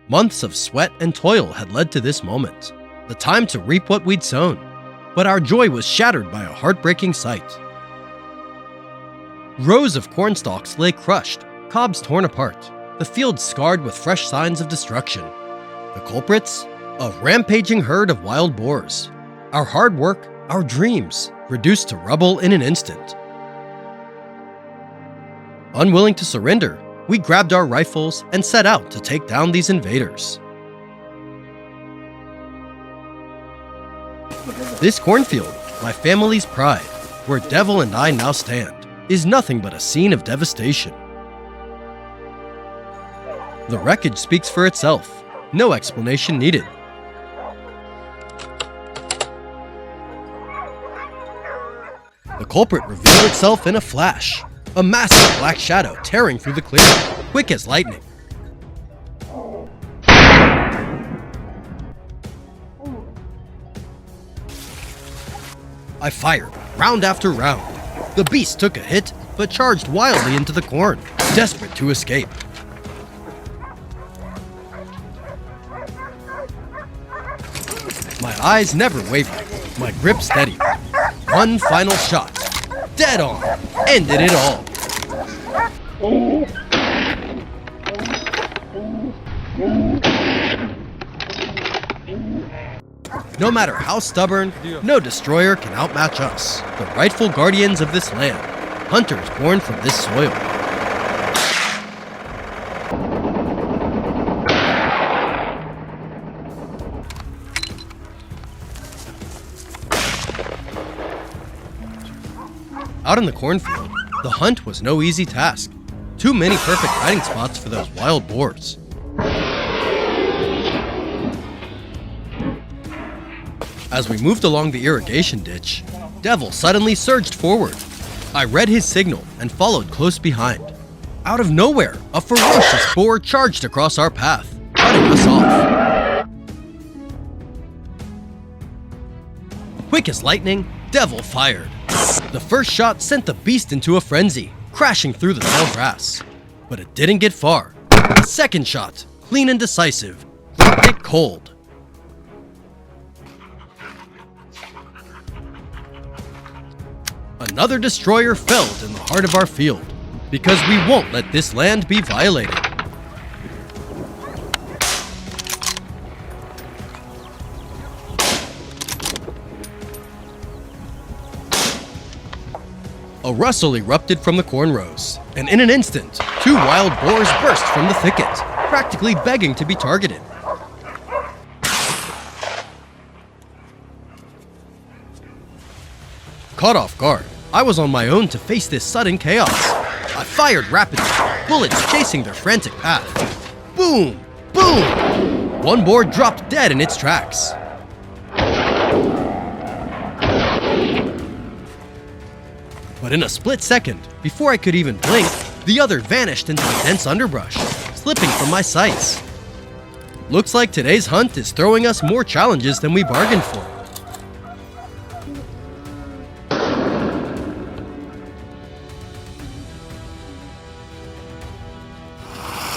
Months of sweat and toil had led to this moment, the time to reap what we'd sown. But our joy was shattered by a heartbreaking sight. Rows of corn stalks lay crushed, cobs torn apart, the fields scarred with fresh signs of destruction. The culprits? A rampaging herd of wild boars. Our hard work, our dreams, reduced to rubble in an instant. Unwilling to surrender, we grabbed our rifles and set out to take down these invaders. This cornfield, my family's pride, where Devil and I now stand, is nothing but a scene of devastation. The wreckage speaks for itself, no explanation needed. The culprit revealed itself in a flash, a massive black shadow tearing through the clearing, quick as lightning. I fired, round after round. The beast took a hit, but charged wildly into the corn, desperate to escape. My eyes never wavered, my grip steady. One final shot, dead on, ended it all. No matter how stubborn, no destroyer can outmatch us, the rightful guardians of this land, hunters born from this soil. Out in the cornfield, the hunt was no easy task. Too many perfect hiding spots for those wild boars. As we moved along the irrigation ditch, Devil suddenly surged forward. I read his signal and followed close behind. Out of nowhere, a ferocious boar charged across our path, cutting us off. Quick as lightning, Devil fired. The first shot sent the beast into a frenzy, crashing through the tall grass. But it didn't get far. The second shot, clean and decisive, left it cold. Another destroyer felled in the heart of our field, because we won't let this land be violated. A rustle erupted from the corn rows, and in an instant, 2 wild boars burst from the thicket, practically begging to be targeted. Caught off guard, I was on my own to face this sudden chaos. I fired rapidly, bullets chasing their frantic path. Boom! Boom! One boar dropped dead in its tracks. But in a split second, before I could even blink, the other vanished into the dense underbrush, slipping from my sights. Looks like today's hunt is throwing us more challenges than we bargained for.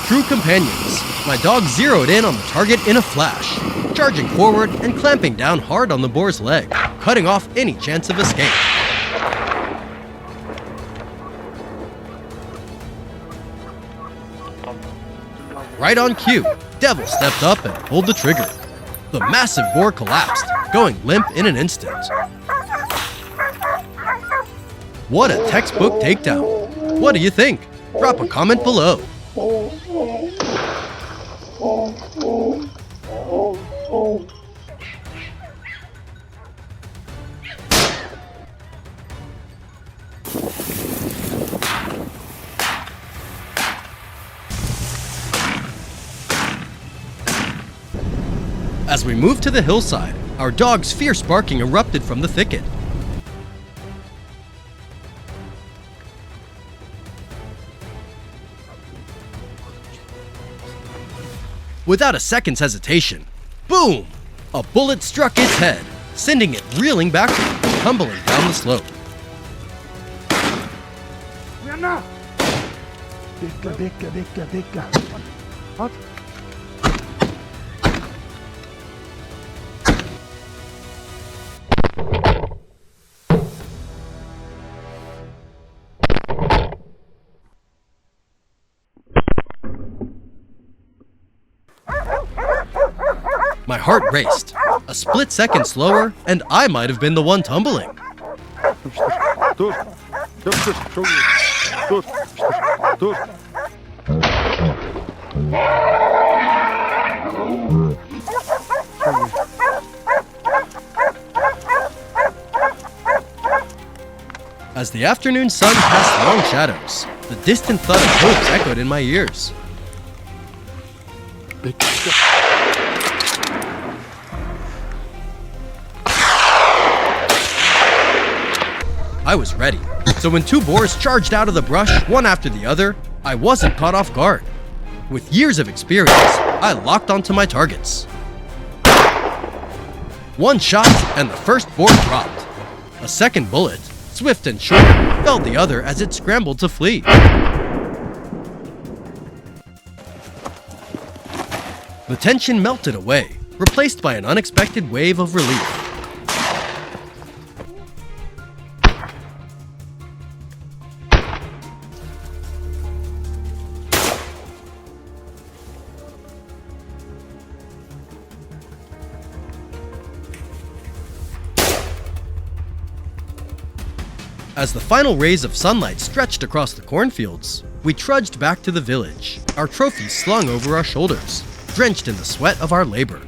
True companions, my dog zeroed in on the target in a flash, charging forward and clamping down hard on the boar's leg, cutting off any chance of escape. Right on cue, Devil stepped up and pulled the trigger. The massive boar collapsed, going limp in an instant. What a textbook takedown. What do you think? Drop a comment below. As we moved to the hillside, our dog's fierce barking erupted from the thicket. Without a second's hesitation, boom! A bullet struck its head, sending it reeling backward, tumbling down the slope. My heart raced. A split second slower, and I might have been the one tumbling. As the afternoon sun cast long shadows, the distant thud of hooves echoed in my ears. I was ready, so when two boars charged out of the brush, one after the other, I wasn't caught off guard. With years of experience, I locked onto my targets. One shot, and the first boar dropped. A second bullet, swift and short, felled the other as it scrambled to flee. The tension melted away, replaced by an unexpected wave of relief. As the final rays of sunlight stretched across the cornfields, we trudged back to the village, our trophies slung over our shoulders, drenched in the sweat of our labor.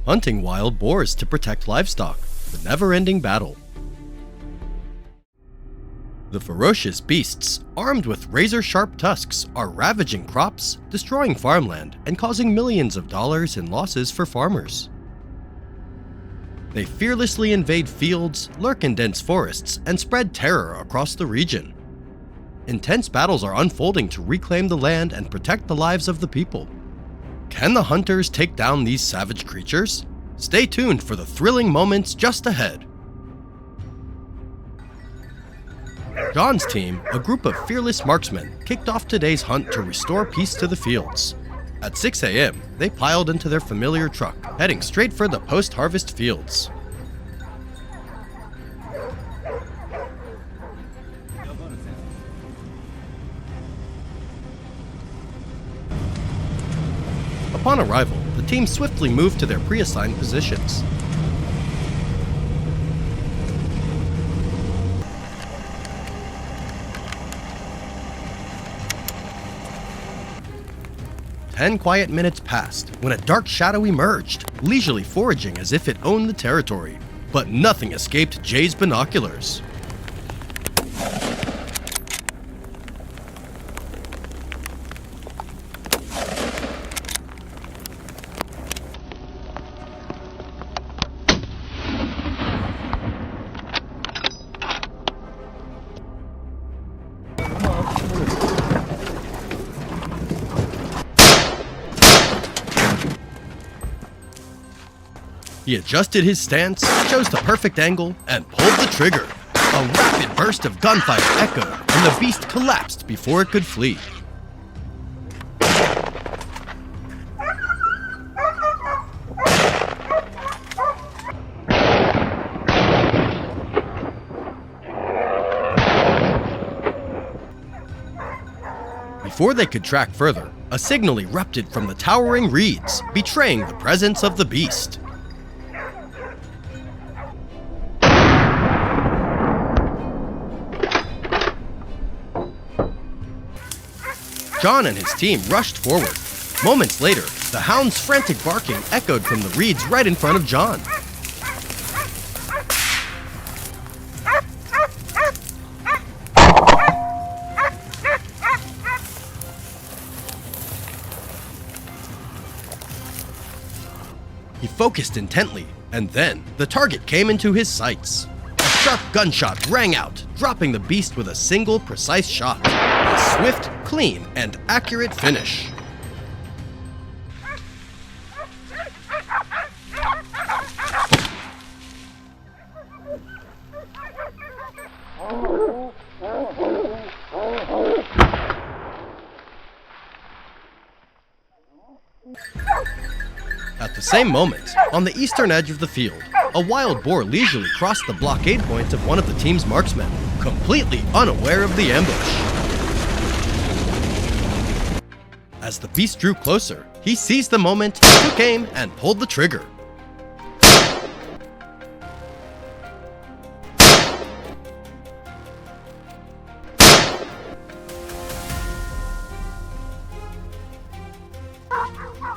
Hunting wild boars to protect livestock, the never-ending battle. The ferocious beasts, armed with razor-sharp tusks, are ravaging crops, destroying farmland, and causing millions of dollars in losses for farmers. They fearlessly invade fields, lurk in dense forests, and spread terror across the region. Intense battles are unfolding to reclaim the land and protect the lives of the people. Can the hunters take down these savage creatures? Stay tuned for the thrilling moments just ahead. John's team, a group of fearless marksmen, kicked off today's hunt to restore peace to the fields. At 6 a.m., they piled into their familiar truck, heading straight for the post-harvest fields. Upon arrival, the team swiftly moved to their pre-assigned positions. Ten quiet minutes passed when a dark shadow emerged, leisurely foraging as if it owned the territory. But nothing escaped Jay's binoculars. He adjusted his stance, chose the perfect angle, and pulled the trigger. A rapid burst of gunfire echoed, and the beast collapsed before it could flee. Before they could track further, a signal erupted from the towering reeds, betraying the presence of the beast. John and his team rushed forward. Moments later, the hound's frantic barking echoed from the reeds right in front of John. He focused intently, and then the target came into his sights. A sharp gunshot rang out, dropping the beast with a single precise shot. A swift, clean, and accurate finish. At the same moment, on the eastern edge of the field, a wild boar leisurely crossed the blockade point of one of the team's marksmen, completely unaware of the ambush. As the beast drew closer, he seized the moment, took aim, and pulled the trigger.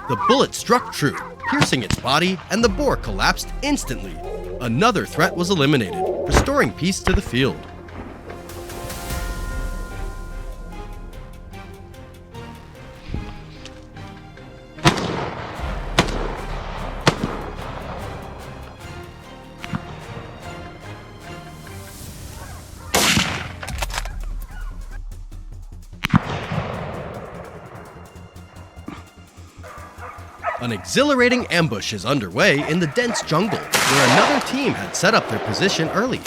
The bullet struck true, piercing its body, and the boar collapsed instantly. Another threat was eliminated, restoring peace to the field. An exhilarating ambush is underway in the dense jungle, where another team had set up their position early.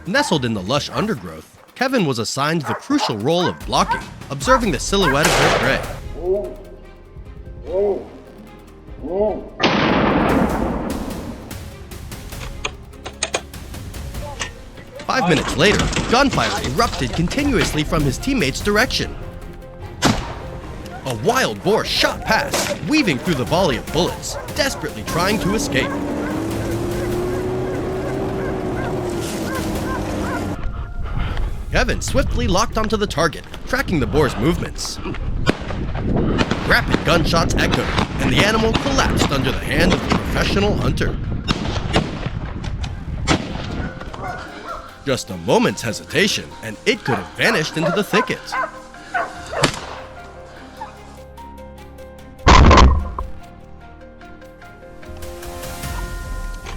Nestled in the lush undergrowth, Kevin was assigned the crucial role of blocking, observing the silhouette of their prey. 5 minutes later, gunfire erupted continuously from his teammates' direction. A wild boar shot past, weaving through the volley of bullets, desperately trying to escape. Kevin swiftly locked onto the target, tracking the boar's movements. Rapid gunshots echoed, and the animal collapsed under the hand of the professional hunter. Just a moment's hesitation, and it could have vanished into the thicket.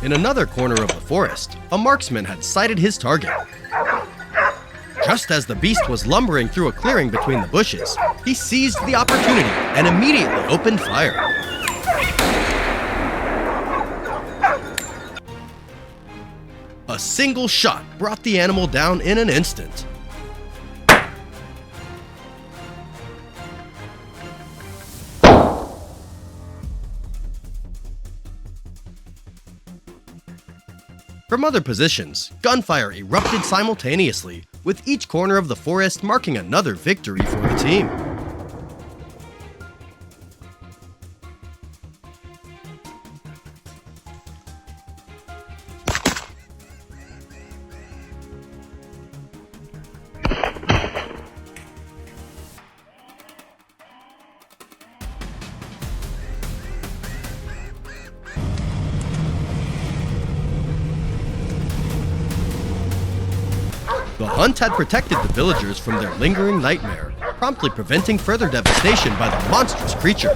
In another corner of the forest, a marksman had sighted his target. Just as the beast was lumbering through a clearing between the bushes, he seized the opportunity and immediately opened fire. A single shot brought the animal down in an instant. From other positions, gunfire erupted simultaneously, with each corner of the forest marking another victory for the team. The hunt had protected the villagers from their lingering nightmare, promptly preventing further devastation by the monstrous creature.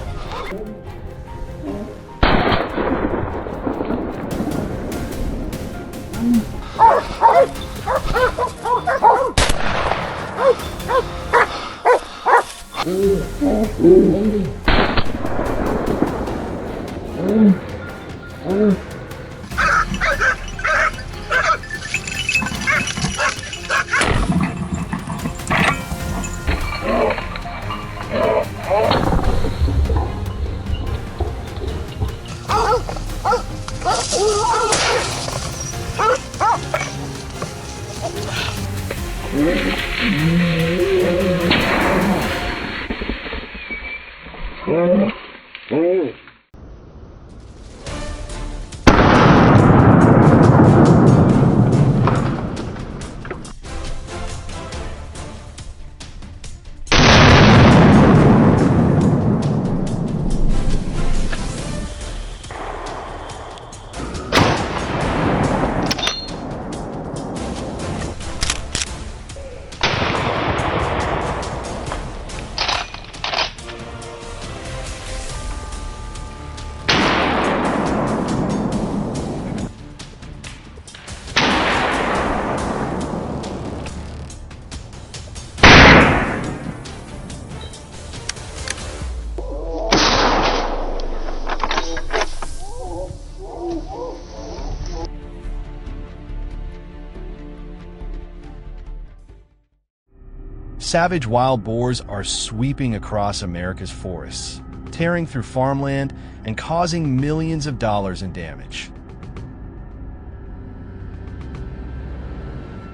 Savage wild boars are sweeping across America's forests, tearing through farmland and causing millions of dollars in damage.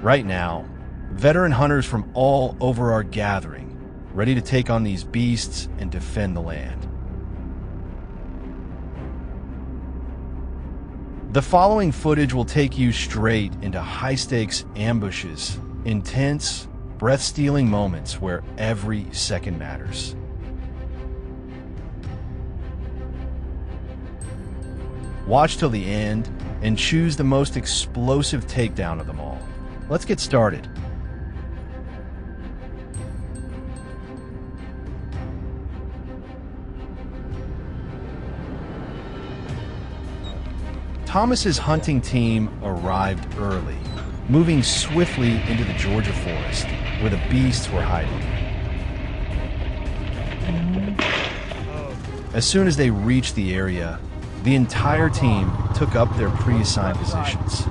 Right now, veteran hunters from all over are gathering, ready to take on these beasts and defend the land. The following footage will take you straight into high-stakes ambushes, intense, breath-stealing moments where every second matters. Watch till the end and choose the most explosive takedown of them all. Let's get started. Thomas's hunting team arrived early, moving swiftly into the Georgia forest, where the beasts were hiding. As soon as they reached the area, the entire team took up their pre-assigned positions.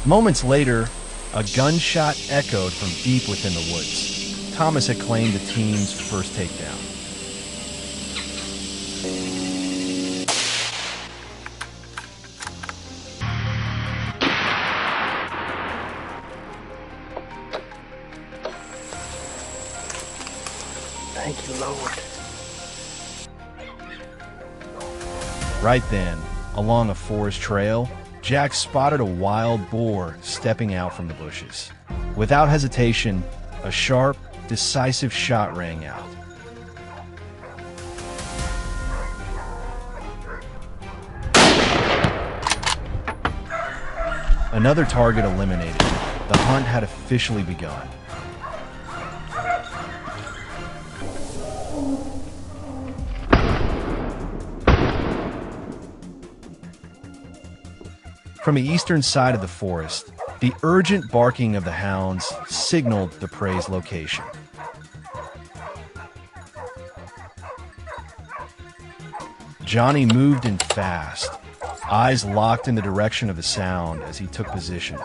Moments later, a gunshot echoed from deep within the woods. Thomas had claimed the team's first takedown. Thank you, Lord. Right then, along a forest trail, Jack spotted a wild boar stepping out from the bushes. Without hesitation, a sharp, decisive shot rang out. Another target eliminated. The hunt had officially begun. From the eastern side of the forest, the urgent barking of the hounds signaled the prey's location. Johnny moved in fast, eyes locked in the direction of the sound as he took position.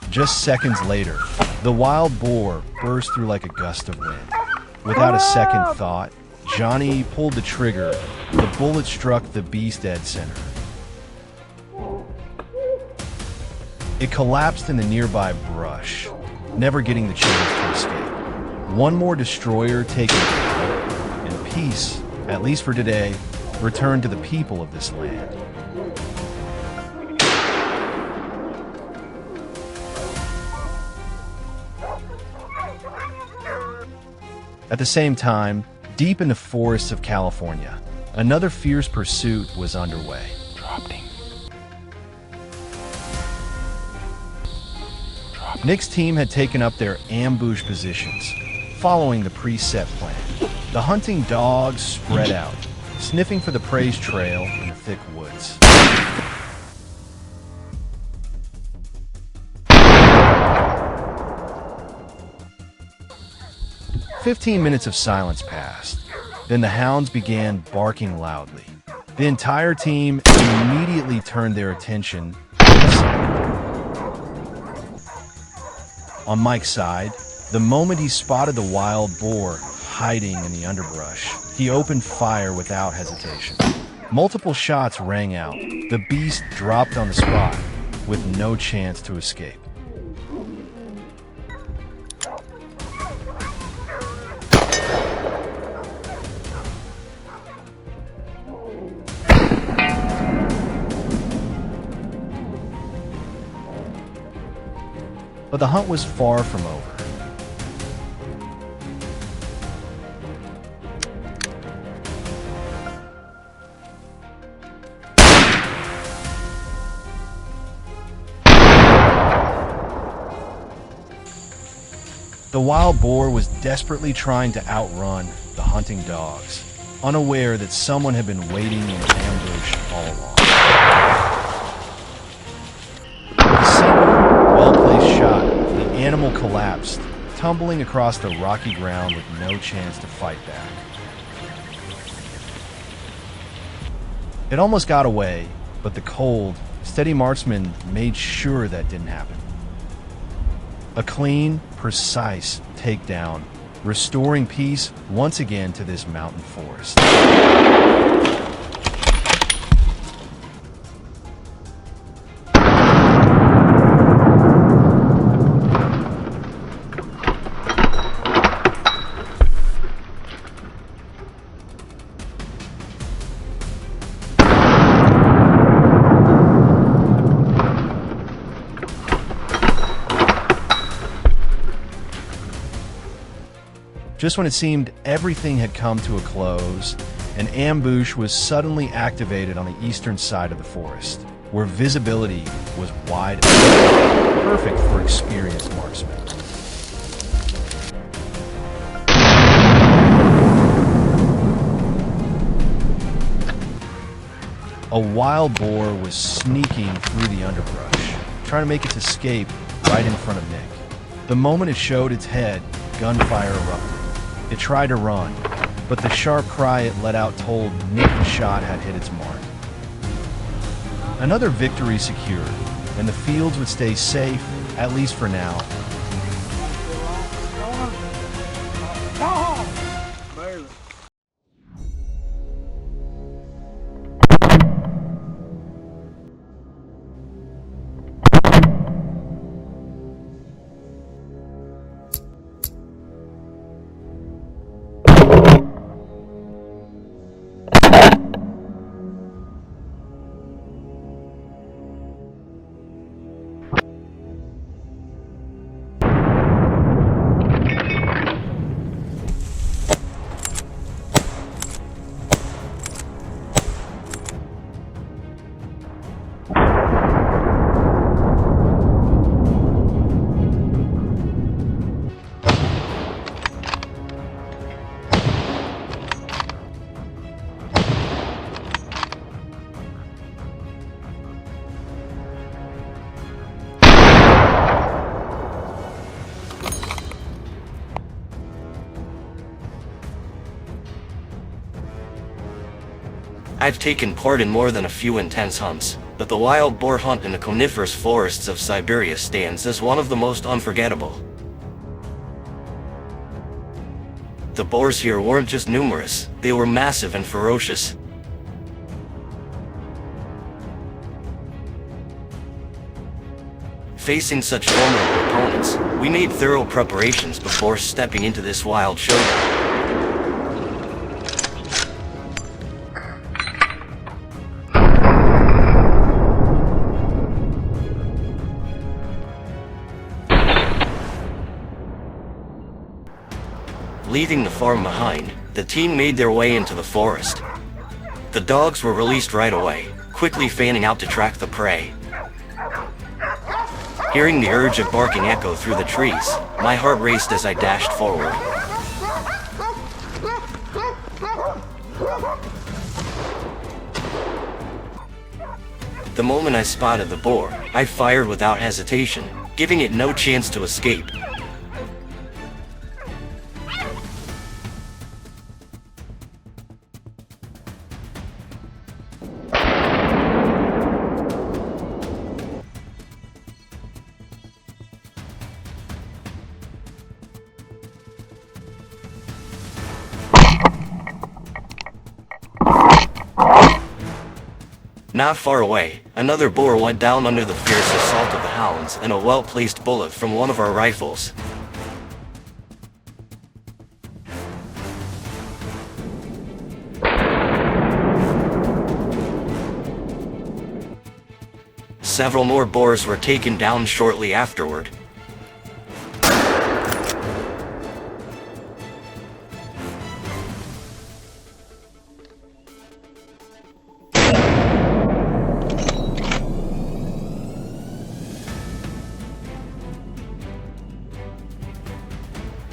Just seconds later, the wild boar burst through like a gust of wind. Without a second thought, Johnny pulled the trigger. The bullet struck the beast dead center. It collapsed in the nearby brush, never getting the chance to escape. One more destroyer taken out, and peace, at least for today, returned to the people of this land. At the same time, deep in the forests of California, another fierce pursuit was underway. Dropped him. Nick's team had taken up their ambush positions, following the preset plan. The hunting dogs spread out, sniffing for the prey's trail in the thick woods. "15 minutes of silence passed. Then the hounds began barking loudly. The entire team immediately turned their attention to the sound. On Mike's side, the moment he spotted the wild boar hiding in the underbrush, he opened fire without hesitation. Multiple shots rang out. The beast dropped on the spot with no chance to escape. But the hunt was far from over. The wild boar was desperately trying to outrun the hunting dogs, unaware that someone had been waiting in ambush all along. A single, well-placed shot, the animal collapsed, tumbling across the rocky ground with no chance to fight back. It almost got away, but the cold, steady marksman made sure that didn't happen. A clean, precise takedown, restoring peace once again to this mountain forest. Just when it seemed everything had come to a close, an ambush was suddenly activated on the eastern side of the forest, where visibility was wide open, perfect for experienced marksmen. A wild boar was sneaking through the underbrush, trying to make its escape right in front of Nick. The moment it showed its head, gunfire erupted. It tried to run, but the sharp cry it let out told Nick the shot had hit its mark. Another victory secured, and the fields would stay safe, at least for now. I've taken part in more than a few intense hunts, but the wild boar hunt in the coniferous forests of Siberia stands as one of the most unforgettable. The boars here weren't just numerous, they were massive and ferocious. Facing such formidable opponents, we made thorough preparations before stepping into this wild showdown. Leaving the farm behind, the team made their way into the forest. The dogs were released right away, quickly fanning out to track the prey. Hearing the urge of barking echo through the trees, my heart raced as I dashed forward. The moment I spotted the boar, I fired without hesitation, giving it no chance to escape. Not far away, another boar went down under the fierce assault of the hounds and a well-placed bullet from one of our rifles. Several more boars were taken down shortly afterward.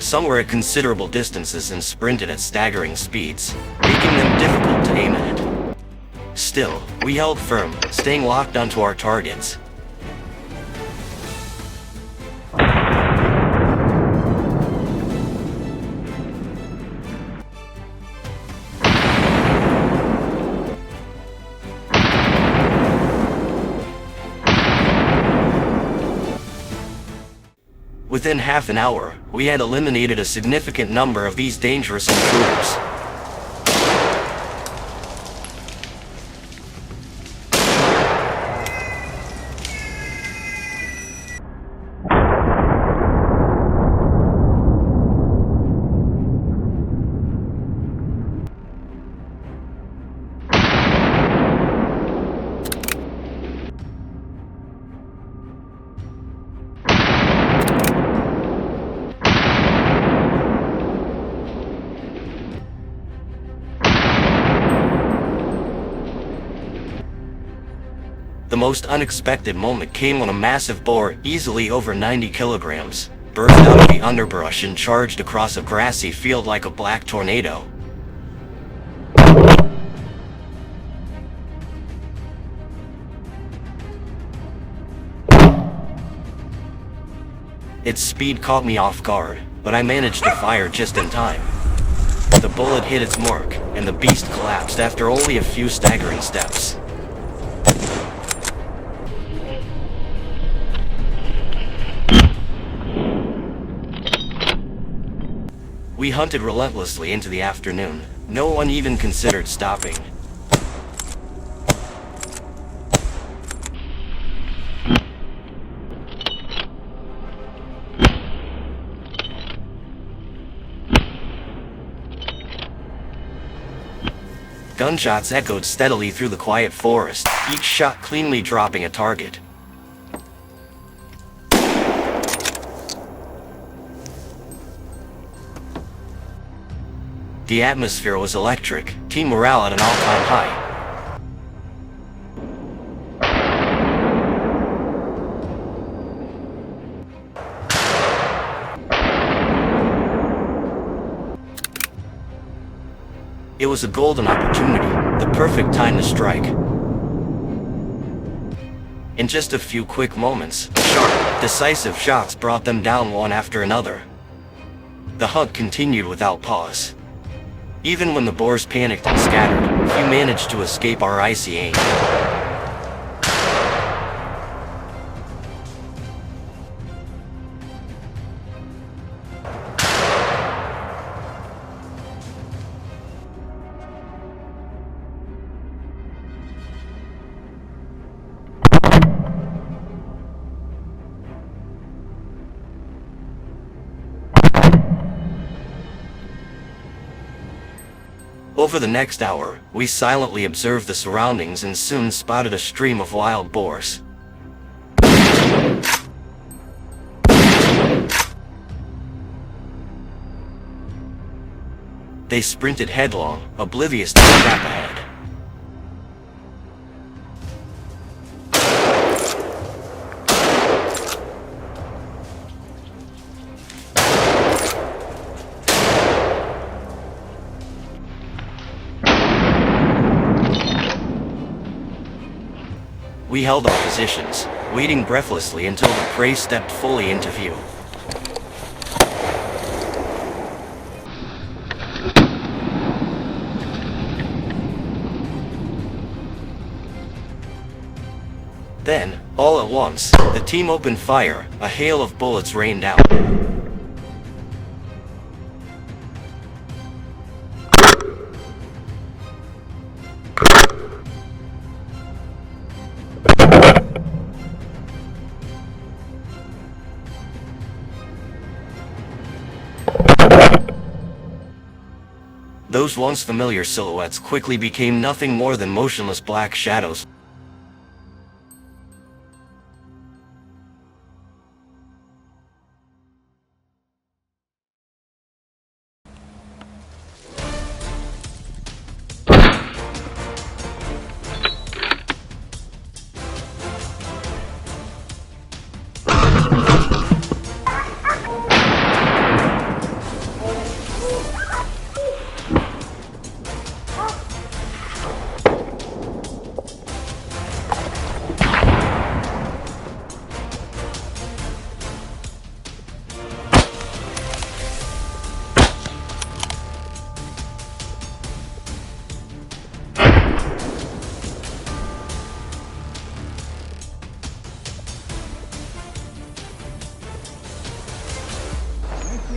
Some were at considerable distances and sprinted at staggering speeds, making them difficult to aim at. Still, we held firm, staying locked onto our targets. Within half an hour, we had eliminated a significant number of these dangerous intruders. The most unexpected moment came when a massive boar, easily over 90 kilograms, burst out of the underbrush and charged across a grassy field like a black tornado. Its speed caught me off guard, but I managed to fire just in time. The bullet hit its mark, and the beast collapsed after only a few staggering steps. We hunted relentlessly into the afternoon. No one even considered stopping. Gunshots echoed steadily through the quiet forest, each shot cleanly dropping a target. The atmosphere was electric, team morale at an all-time high. It was a golden opportunity, the perfect time to strike. In just a few quick moments, sharp, decisive shots brought them down one after another. The hunt continued without pause. Even when the boars panicked and scattered, few managed to escape our icy aim. Over the next hour, we silently observed the surroundings and soon spotted a stream of wild boars. They sprinted headlong, oblivious to the trap ahead. We held our positions, waiting breathlessly until the prey stepped fully into view. Then, all at once, the team opened fire. A hail of bullets rained down. Those once familiar silhouettes quickly became nothing more than motionless black shadows.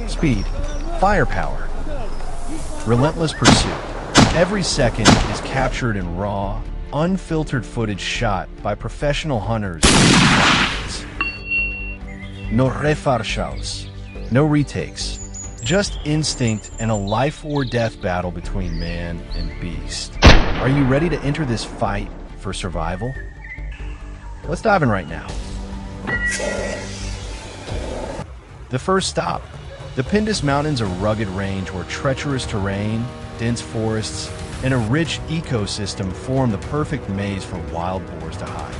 Speed, firepower, relentless pursuit. Every second is captured in raw, unfiltered footage shot by professional hunters. No refarshaus, no retakes, just instinct and a life or death battle between man and beast. Are you ready to enter this fight for survival? Let's dive in right now. The first stop. The Pendis Mountains, a rugged range where treacherous terrain, dense forests, and a rich ecosystem form the perfect maze for wild boars to hide.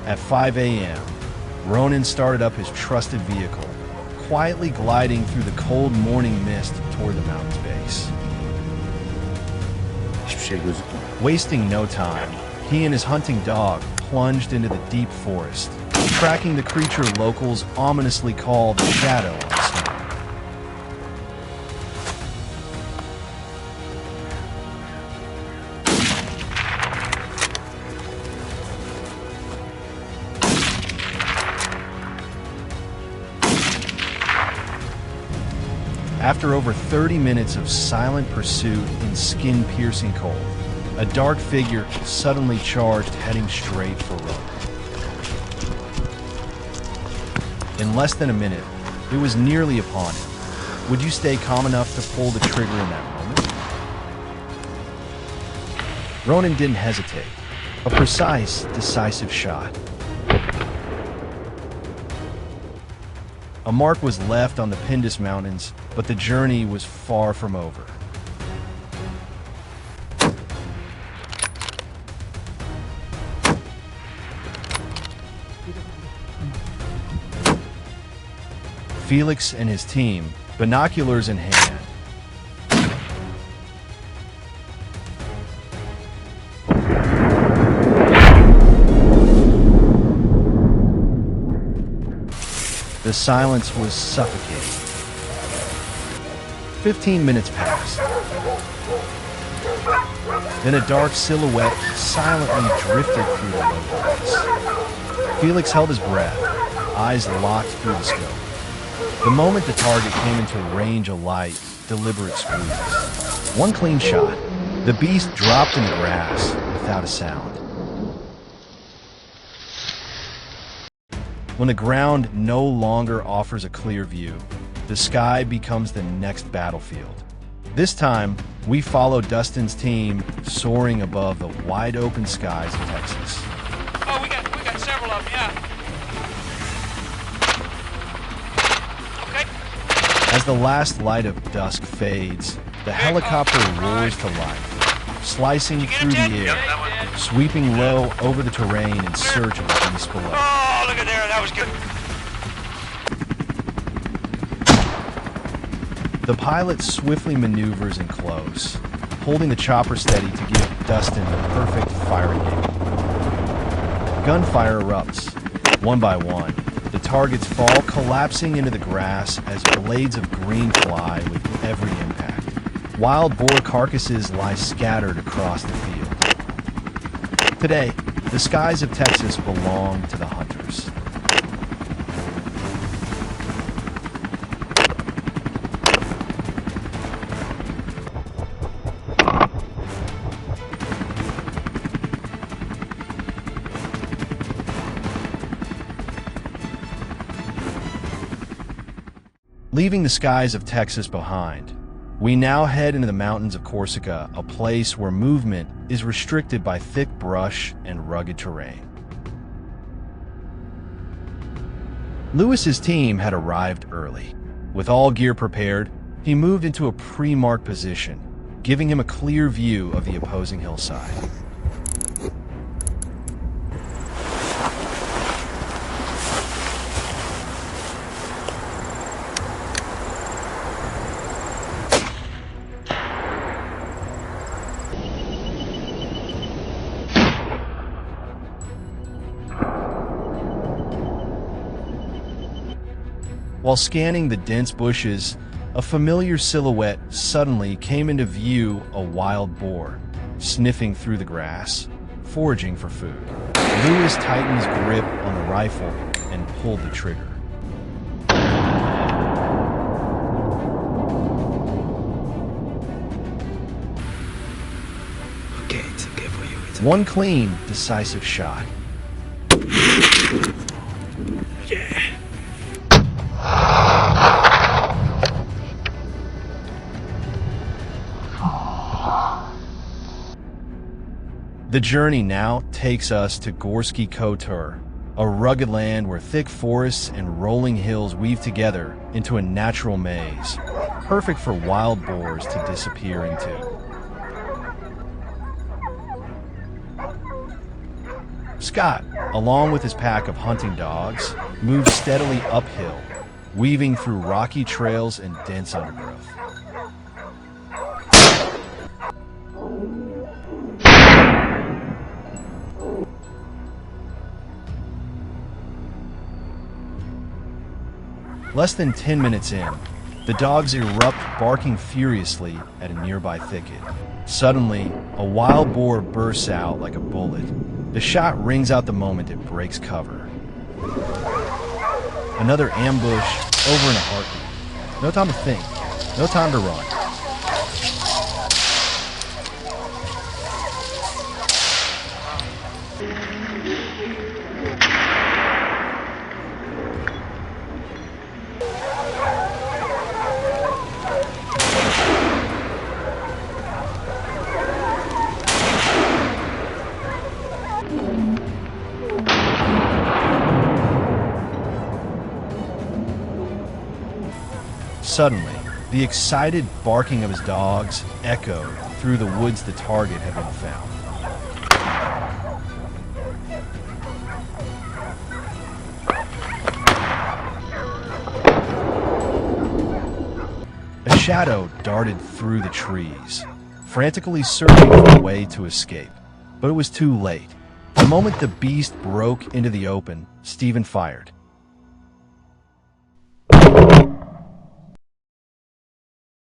At 5 a.m., Ronan started up his trusted vehicle, quietly gliding through the cold morning mist toward the mountain's base. Wasting no time, he and his hunting dog plunged into the deep forest, tracking the creature locals ominously call the Shadow on snow. After over 30 minutes of silent pursuit in skin-piercing cold, a dark figure suddenly charged, heading straight for Ronan. In less than a minute, it was nearly upon him. Would you stay calm enough to pull the trigger in that moment? Ronan didn't hesitate. A precise, decisive shot. A mark was left on the Pendis Mountains, but the journey was far from over. Felix and his team, binoculars in hand, the silence was suffocating. 15 minutes passed. Then a dark silhouette silently drifted through the low grass. Felix held his breath, eyes locked through the scope. The moment the target came into range, a light, deliberate squeeze. One clean shot. The beast dropped in the grass without a sound. When the ground no longer offers a clear view, the sky becomes the next battlefield. This time, we follow Dustin's team soaring above the wide-open skies of Texas. Oh, we got several of them, yeah. As the last light of dusk fades, the helicopter roars to life, slicing through the air, sweeping low over the terrain in search of the beast below. Oh, look at there, that was good. The pilot swiftly maneuvers in close, holding the chopper steady to give Dustin the perfect firing game. Gunfire erupts. One by one, the targets fall, collapsing into the grass as blades of green fly with every impact. Wild boar carcasses lie scattered across the field. Today, the skies of Texas belong to the hunters. Leaving the skies of Texas behind, we now head into the mountains of Corsica, a place where movement is restricted by thick brush and rugged terrain. Lewis's team had arrived early. With all gear prepared, he moved into a pre-marked position, giving him a clear view of the opposing hillside. While scanning the dense bushes, a familiar silhouette suddenly came into view, a wild boar, sniffing through the grass, foraging for food. Lewis tightened his grip on the rifle and pulled the trigger. Okay, it's okay for you. It's One clean, decisive shot. yeah. The journey now takes us to Gorski Cotor, a rugged land where thick forests and rolling hills weave together into a natural maze, perfect for wild boars to disappear into. Scott, along with his pack of hunting dogs, moves steadily uphill, weaving through rocky trails and dense undergrowth. Less than 10 minutes in, the dogs erupt, barking furiously at a nearby thicket. Suddenly, a wild boar bursts out like a bullet. The shot rings out the moment it breaks cover. Another ambush over in a heartbeat. No time to think. No time to run. Suddenly, the excited barking of his dogs echoed through the woods. The target had been found. A shadow darted through the trees, frantically searching for a way to escape. But it was too late. The moment the beast broke into the open, Stephen fired.